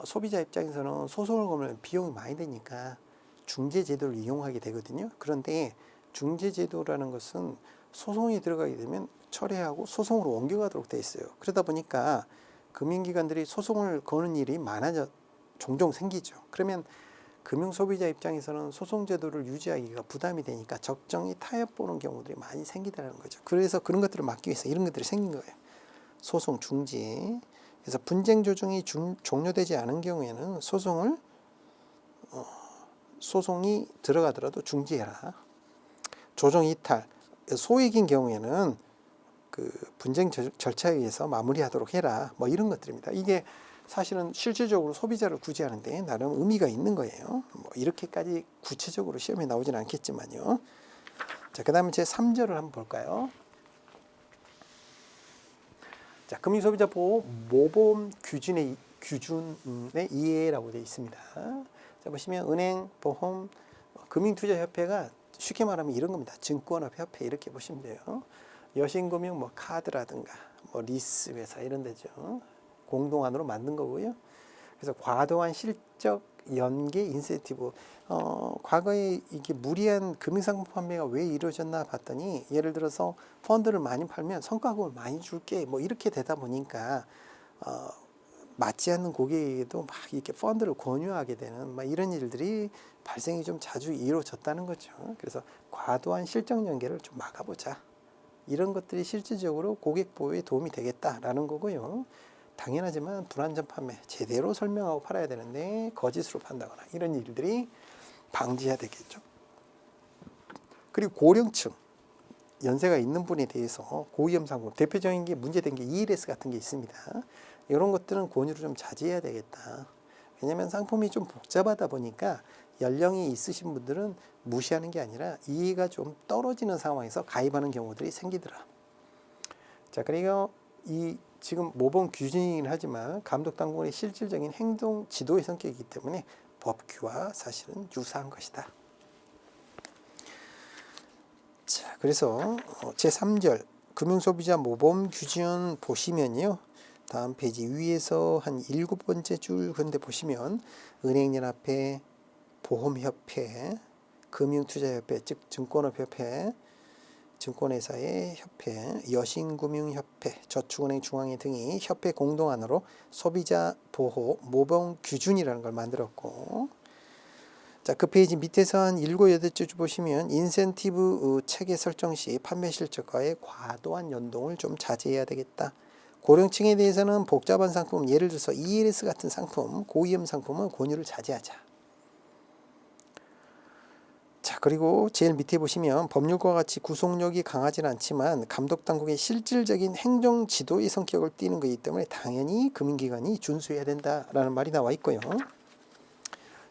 소비자 입장에서는 소송을 걸면 비용이 많이 드니까 중재 제도를 이용하게 되거든요. 그런데 중재 제도라는 것은 소송이 들어가게 되면 철회하고 소송으로 옮겨가도록 돼 있어요. 그러다 보니까 금융기관들이 소송을 거는 일이 종종 생기죠. 그러면 금융소비자 입장에서는 소송 제도를 유지하기가 부담이 되니까 적정히 타협 보는 경우들이 많이 생기다는 거죠. 그래서 그런 것들을 막기 위해서 이런 것들이 생긴 거예요. 소송 중지. 그래서 분쟁 조정이 종료되지 않은 경우에는 소송이 들어가더라도 중지해라. 조정 이탈. 소액인 경우에는 그 분쟁 절차에 의해서 마무리하도록 해라. 뭐 이런 것들입니다. 이게 사실은 실질적으로 소비자를 구제하는데 나름 의미가 있는 거예요. 뭐 이렇게까지 구체적으로 시험에 나오진 않겠지만요. 자, 그다음에 제 3절을 한번 볼까요? 자, 금융소비자보호 모범 규준의 이해라고 되어 있습니다. 자, 보시면 은행, 보험, 금융투자협회가 쉽게 말하면 이런 겁니다. 증권업협회 이렇게 보시면 돼요. 여신금융, 뭐 카드라든가, 뭐 리스 회사 이런 데죠. 공동안으로 만든 거고요. 그래서 과도한 실적 연계 인센티브. 과거에 이게 무리한 금융상품 판매가 왜 이루어졌나 봤더니 예를 들어서 펀드를 많이 팔면 성과금을 많이 줄게 뭐 이렇게 되다 보니까 맞지 않는 고객에게도 막 이렇게 펀드를 권유하게 되는 막 이런 일들이 발생이 좀 자주 이루어졌다는 거죠. 그래서 과도한 실적 연계를 좀 막아보자. 이런 것들이 실질적으로 고객 보호에 도움이 되겠다라는 거고요. 당연하지만 불안전 판매 제대로 설명하고 팔아야 되는데 거짓으로 판다거나 이런 일들이 방지해야 되겠죠. 그리고 고령층 연세가 있는 분에 대해서 고위험 상품 대표적인 게 문제된 게 ELS 같은 게 있습니다. 이런 것들은 권유를 좀 자제해야 되겠다. 왜냐하면 상품이 좀 복잡하다 보니까 연령이 있으신 분들은 무시하는 게 아니라 이해가 좀 떨어지는 상황에서 가입하는 경우들이 생기더라. 자, 그리고 이 지금 모범 규정이긴 하지만 감독당국의 실질적인 행동 지도의 성격이기 때문에 법규와 사실은 유사한 것이다. 자, 그래서 제3절 금융소비자 모범 규정 보시면요. 다음 페이지 위에서 한 7번째 줄 근데 보시면 은행연합회, 보험협회, 금융투자협회 즉 증권업협회, 증권회사의 협회, 여신금융협회, 저축은행 중앙회 등이 협회 공동안으로 소비자 보호 모범 규준이라는 걸 만들었고, 자, 그 페이지 밑에서 한 7, 8줄 보시면 인센티브 체계 설정 시 판매 실적과의 과도한 연동을 좀 자제해야 되겠다. 고령층에 대해서는 복잡한 상품, 예를 들어서 ELS 같은 상품, 고위험 상품은 권유를 자제하자. 자, 그리고 제일 밑에 보시면 법률과 같이 구속력이 강하지는 않지만 감독당국의 실질적인 행정 지도의 성격을 띠는 것이기 때문에 당연히 금융기관이 준수해야 된다라는 말이 나와 있고요.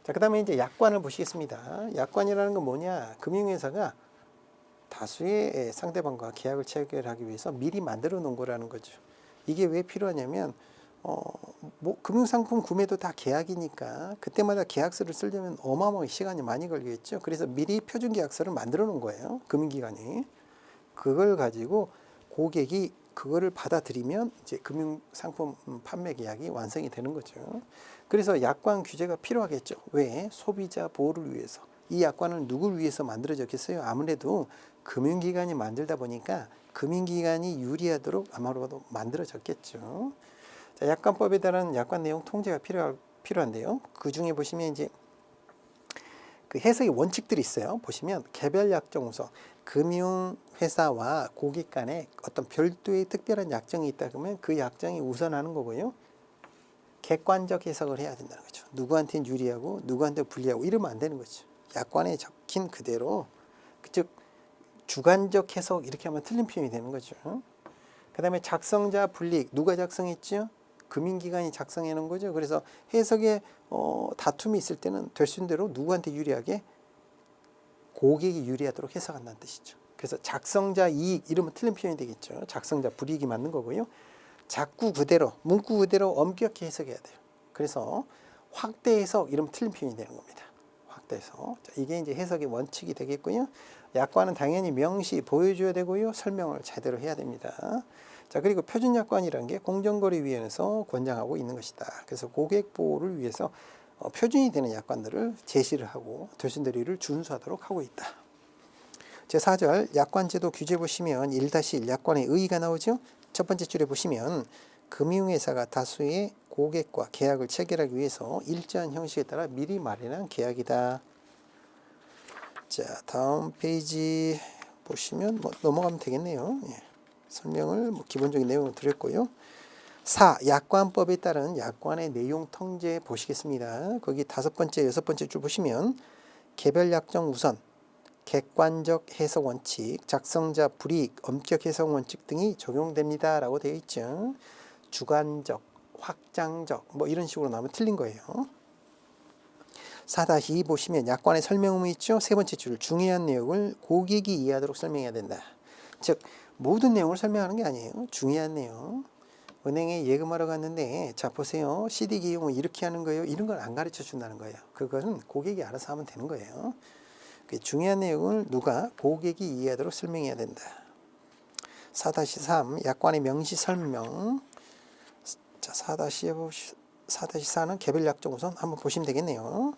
자, 그 다음에 이제 약관을 보시겠습니다. 약관이라는 건 뭐냐? 금융회사가 다수의 상대방과 계약을 체결하기 위해서 미리 만들어 놓은 거라는 거죠. 이게 왜 필요하냐면 뭐 금융상품 구매도 다 계약이니까 그때마다 계약서를 쓰려면 어마어마하게 시간이 많이 걸리겠죠. 그래서 미리 표준 계약서를 만들어 놓은 거예요. 금융기관이. 그걸 가지고 고객이 그거를 받아들이면 이제 금융상품 판매 계약이 완성이 되는 거죠. 그래서 약관 규제가 필요하겠죠. 왜? 소비자 보호를 위해서. 이 약관은 누구를 위해서 만들어졌겠어요? 아무래도 금융기관이 만들다 보니까 금융기관이 유리하도록 아마도 만들어졌겠죠. 자, 약관법에 따른 약관 내용 통제가 필요한데요. 그 중에 보시면 이제 그 해석의 원칙들이 있어요. 보시면 개별 약정 우선, 금융회사와 고객 간에 어떤 별도의 특별한 약정이 있다 그러면 그 약정이 우선하는 거고요. 객관적 해석을 해야 된다는 거죠. 누구한테는 유리하고 누구한테 불리하고 이러면 안 되는 거죠. 약관에 적힌 그대로, 즉 주관적 해석 이렇게 하면 틀린 표현이 되는 거죠. 그 다음에 작성자 불이익, 누가 작성했죠? 금융기관이 작성해 놓은 거죠. 그래서 해석에 다툼이 있을 때는 되신 대로 누구한테 유리하게, 고객이 유리하도록 해석한다는 뜻이죠. 그래서 작성자 이익 이러면 틀린 표현이 되겠죠. 작성자 불이익이 맞는 거고요. 작구 그대로, 문구 그대로 엄격히 해석해야 돼요. 그래서 확대 해석 이러면 틀린 표현이 되는 겁니다. 확대 해석. 자, 이게 이제 해석의 원칙이 되겠고요. 약관은 당연히 명시 보여줘야 되고요. 설명을 제대로 해야 됩니다. 자, 그리고 표준약관이라는 게 공정거래위원회에서 권장하고 있는 것이다. 그래서 고객 보호를 위해서 표준이 되는 약관들을 제시를 하고 되신대로 준수하도록 하고 있다. 제4절 약관제도 규제 보시면 1-1 약관의 의의가 나오죠. 첫 번째 줄에 보시면 금융회사가 다수의 고객과 계약을 체결하기 위해서 일정한 형식에 따라 미리 마련한 계약이다. 자, 다음 페이지 보시면 넘어가면 되겠네요. 예. 설명을 기본적인 내용을 드렸고요. 4. 약관법에 따른 약관의 내용 통제 보시겠습니다. 거기 5번째, 6번째 줄 보시면 개별 약정 우선, 객관적 해석 원칙, 작성자 불이익, 엄격 해석 원칙 등이 적용됩니다. 라고 되어 있죠. 주관적, 확장적 이런 식으로 나오면 틀린 거예요. 4-2 보시면 약관의 설명 의무 있죠. 세 번째 줄 중요한 내용을 고객이 이해하도록 설명해야 된다. 즉 모든 내용을 설명하는 게 아니에요. 중요한 내용. 은행에 예금하러 갔는데 자 보세요. CD 기용은 이렇게 하는 거예요. 이런 걸 안 가르쳐 준다는 거예요. 그거는 고객이 알아서 하면 되는 거예요. 중요한 내용을 누가 고객이 이해하도록 설명해야 된다. 4-3 약관의 명시 설명. 자 4-4는 개별 약정 우선 한번 보시면 되겠네요.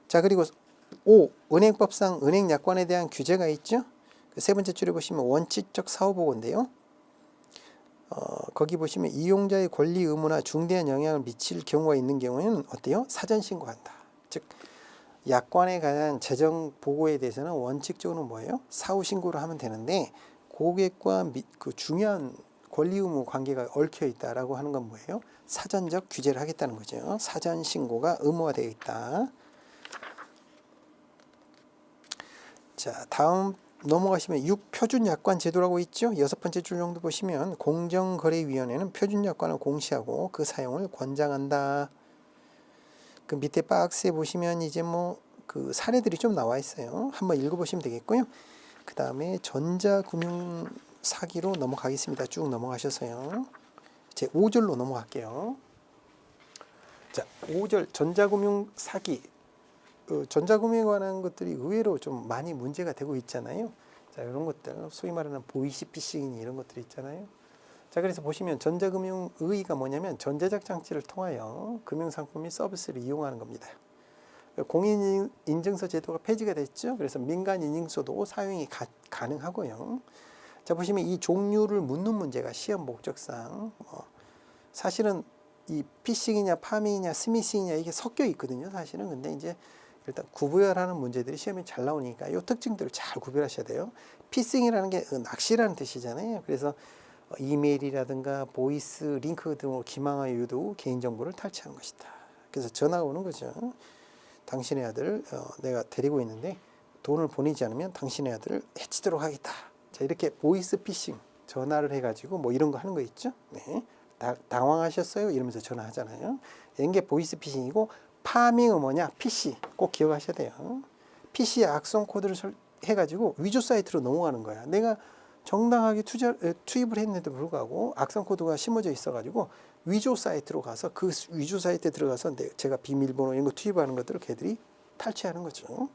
자 그리고 5 은행법상 은행 약관에 대한 규제가 있죠. 세 번째 줄에 보시면 원칙적 사후보고인데요. 거기 보시면 이용자의 권리 의무나 중대한 영향을 미칠 경우가 있는 경우에는 어때요? 사전 신고한다. 즉 약관에 관한 재정 보고에 대해서는 원칙적으로 뭐예요? 사후 신고를 하면 되는데 고객과 그 중요한 권리 의무 관계가 얽혀 있다라고 하는 건 뭐예요? 사전적 규제를 하겠다는 거죠. 사전 신고가 의무화되어 있다. 자, 다음 넘어가시면 6 표준약관 제도라고 있죠. 6번째 줄 정도 보시면 공정거래위원회는 표준약관을 공시하고 그 사용을 권장한다. 그 밑에 박스에 보시면 이제 그 사례들이 좀 나와 있어요. 한번 읽어보시면 되겠고요. 그 다음에 전자금융 사기로 넘어가겠습니다. 쭉 넘어가셔서요. 제 5절로 넘어갈게요. 자, 5절 전자금융 사기. 전자금융에 관한 것들이 의외로 좀 많이 문제가 되고 있잖아요. 자, 이런 것들 소위 말하는 보이시피싱 이런 것들이 있잖아요. 자, 그래서 보시면 전자금융 의의가 뭐냐면 전자적 장치를 통하여 금융상품 및 서비스를 이용하는 겁니다. 공인인증서 제도가 폐지가 됐죠. 그래서 민간인증서도 사용이 가능하고요. 자, 보시면 이 종류를 묻는 문제가 시험 목적상 사실은 이 피싱이냐 파밍이냐 스미싱이냐 이게 섞여 있거든요. 사실은 근데 이제 일단 구별하는 문제들이 시험에 잘 나오니까 이 특징들을 잘 구별하셔야 돼요. 피싱이라는 게 낚시라는 뜻이잖아요. 그래서 이메일이라든가 보이스 링크 등으로 기망하여 유도 개인정보를 탈취하는 것이다. 그래서 전화가 오는 거죠. 당신의 아들 내가 데리고 있는데 돈을 보내지 않으면 당신의 아들을 해치도록 하겠다. 자, 이렇게 보이스 피싱 전화를 해가지고 이런 거 하는 거 있죠. 네. 당황하셨어요? 이러면서 전화하잖아요. 이런 게 보이스 피싱이고 파밍은 뭐냐? PC 꼭 기억하셔야 돼요. PC에 악성 코드를 해가지고 위조 사이트로 넘어가는 거야. 내가 정당하게 투입을 했는데도 불구하고 악성 코드가 심어져 있어가지고 위조 사이트로 가서 그 위조 사이트에 들어가서 제가 비밀번호 이런 거 투입하는 것들을 걔들이 탈취하는 거죠.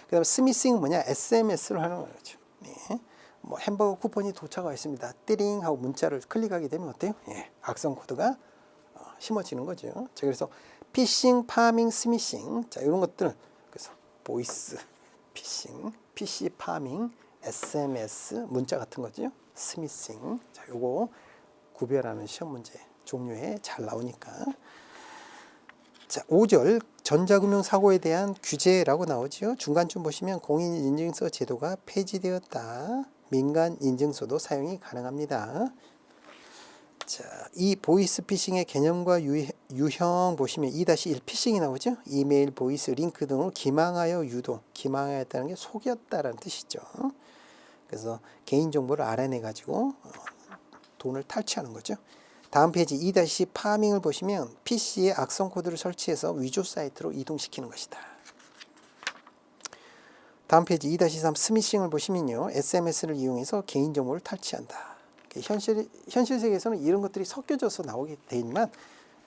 그 다음에 스미싱은 뭐냐? SMS를 하는 거죠. 네. 뭐 햄버거 쿠폰이 도착하고 있습니다. 띠링 하고 문자를 클릭하게 되면 어때요? 예, 악성 코드가 심어지는 거죠. 자, 그래서 피싱, 파밍, 스미싱, 자 이런 것들, 그래서 보이스 피싱, PC 파밍, SMS 문자 같은 거죠. 스미싱, 자 요거 구별하는 시험 문제 종류에 잘 나오니까. 자, 5절 전자금융사고에 대한 규제라고 나오죠. 중간쯤 보시면 공인인증서 제도가 폐지되었다. 민간인증서도 사용이 가능합니다. 자, 이 보이스피싱의 개념과 유형 보시면 2-1 피싱이 나오죠. 이메일, 보이스, 링크 등으로 기망하여 유도, 기망하였다는 게 속였다라는 뜻이죠. 그래서 개인정보를 알아내가지고 돈을 탈취하는 거죠. 다음 페이지 2-10 파밍을 보시면 PC에 악성 코드를 설치해서 위조 사이트로 이동시키는 것이다. 다음 페이지 2-3 스미싱을 보시면요. SMS를 이용해서 개인정보를 탈취한다. 현실 세계에서는 이런 것들이 섞여져서 나오게 되지만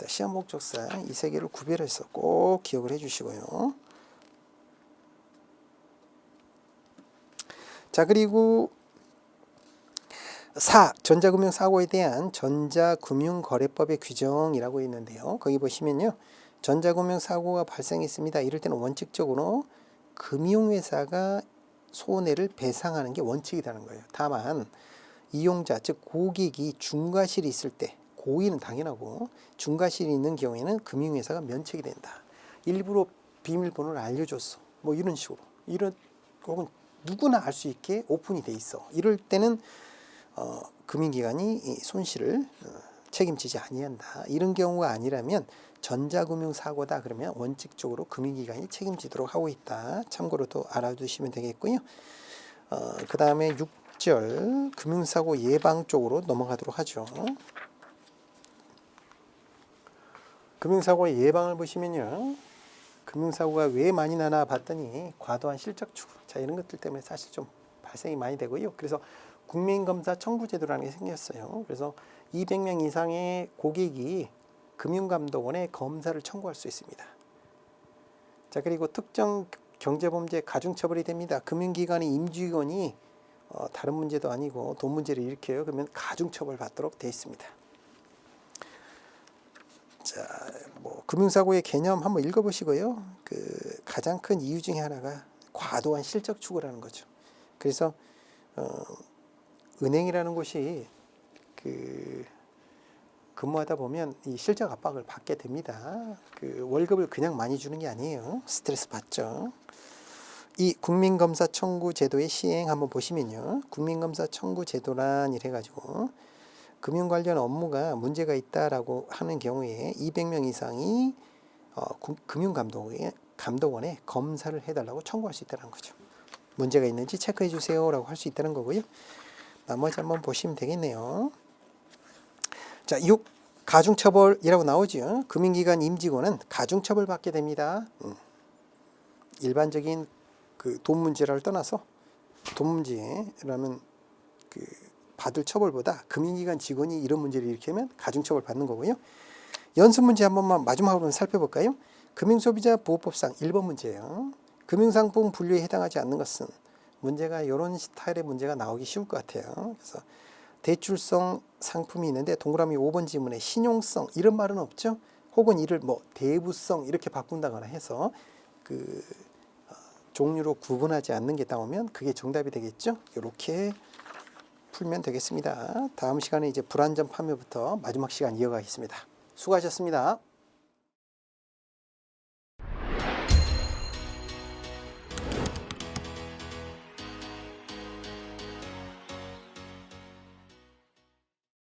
시험 목적상 이 세 개를 구별해서 꼭 기억을 해 주시고요. 자, 그리고 4. 전자금융사고에 대한 전자금융거래법의 규정이라고 있는데요. 거기 보시면요. 전자금융사고가 발생했습니다. 이럴 때는 원칙적으로 금융회사가 손해를 배상하는 게 원칙이라는 거예요. 다만 이용자, 즉 고객이 중과실이 있을 때, 고의는 당연하고 중과실이 있는 경우에는 금융회사가 면책이 된다. 일부러 비밀번호를 알려줬어. 뭐 이런 식으로. 혹은 누구나 알 수 있게 오픈이 돼 있어. 이럴 때는 금융기관이 이 손실을 책임지지 아니한다. 이런 경우가 아니라면 전자금융사고다 그러면 원칙적으로 금융기관이 책임지도록 하고 있다. 참고로 또 알아두시면 되겠고요. 그 다음에 6절 금융사고 예방 쪽으로 넘어가도록 하죠. 금융사고의 예방을 보시면요. 금융사고가 왜 많이 나나 봤더니 과도한 실적 추구. 자, 이런 것들 때문에 사실 좀 발생이 많이 되고요. 그래서 국민검사 청구제도라는 게 생겼어요. 그래서 200명 이상의 고객이 금융감독원에 검사를 청구할 수 있습니다. 자, 그리고 특정 경제범죄 가중처벌이 됩니다. 금융기관의 임직원이 다른 문제도 아니고 돈 문제를 일으켜요. 그러면 가중처벌 받도록 되어 있습니다. 자, 뭐 금융사고의 개념 한번 읽어보시고요. 그 가장 큰 이유 중에 하나가 과도한 실적 추구라는 거죠. 그래서 은행이라는 곳이 근무하다 보면 이 실적 압박을 받게 됩니다. 그 월급을 그냥 많이 주는 게 아니에요. 스트레스 받죠. 이 국민검사 청구 제도의 시행 한번 보시면요. 국민검사 청구 제도란 이래가지고 금융 관련 업무가 문제가 있다라고 하는 경우에 200명 이상이 금융감독원에 검사를 해달라고 청구할 수 있다는 거죠. 문제가 있는지 체크해 주세요라고 할 수 있다는 거고요. 나머지 한번 보시면 되겠네요. 자, 6. 가중처벌이라고 나오죠. 금융기관 임직원은 가중처벌 받게 됩니다. 일반적인 그 돈 문제를 떠나서 돈 문제라면 받을 처벌보다 금융기관 직원이 이런 문제를 일으키면 가중처벌 받는 거고요. 연습 문제 한 번만 마지막으로 살펴볼까요? 금융소비자보호법상 1번 문제예요. 금융상품 분류에 해당하지 않는 것은 문제가 이런 스타일의 문제가 나오기 쉬울 것 같아요. 그래서 대출성 상품이 있는데 동그라미 5번 지문에 신용성 이런 말은 없죠. 혹은 이를 뭐 대부성 이렇게 바꾼다거나 해서 종류로 구분하지 않는 게 나오면 그게 정답이 되겠죠. 이렇게 풀면 되겠습니다. 다음 시간에 이제 불안전 판매부터 마지막 시간 이어가겠습니다. 수고하셨습니다.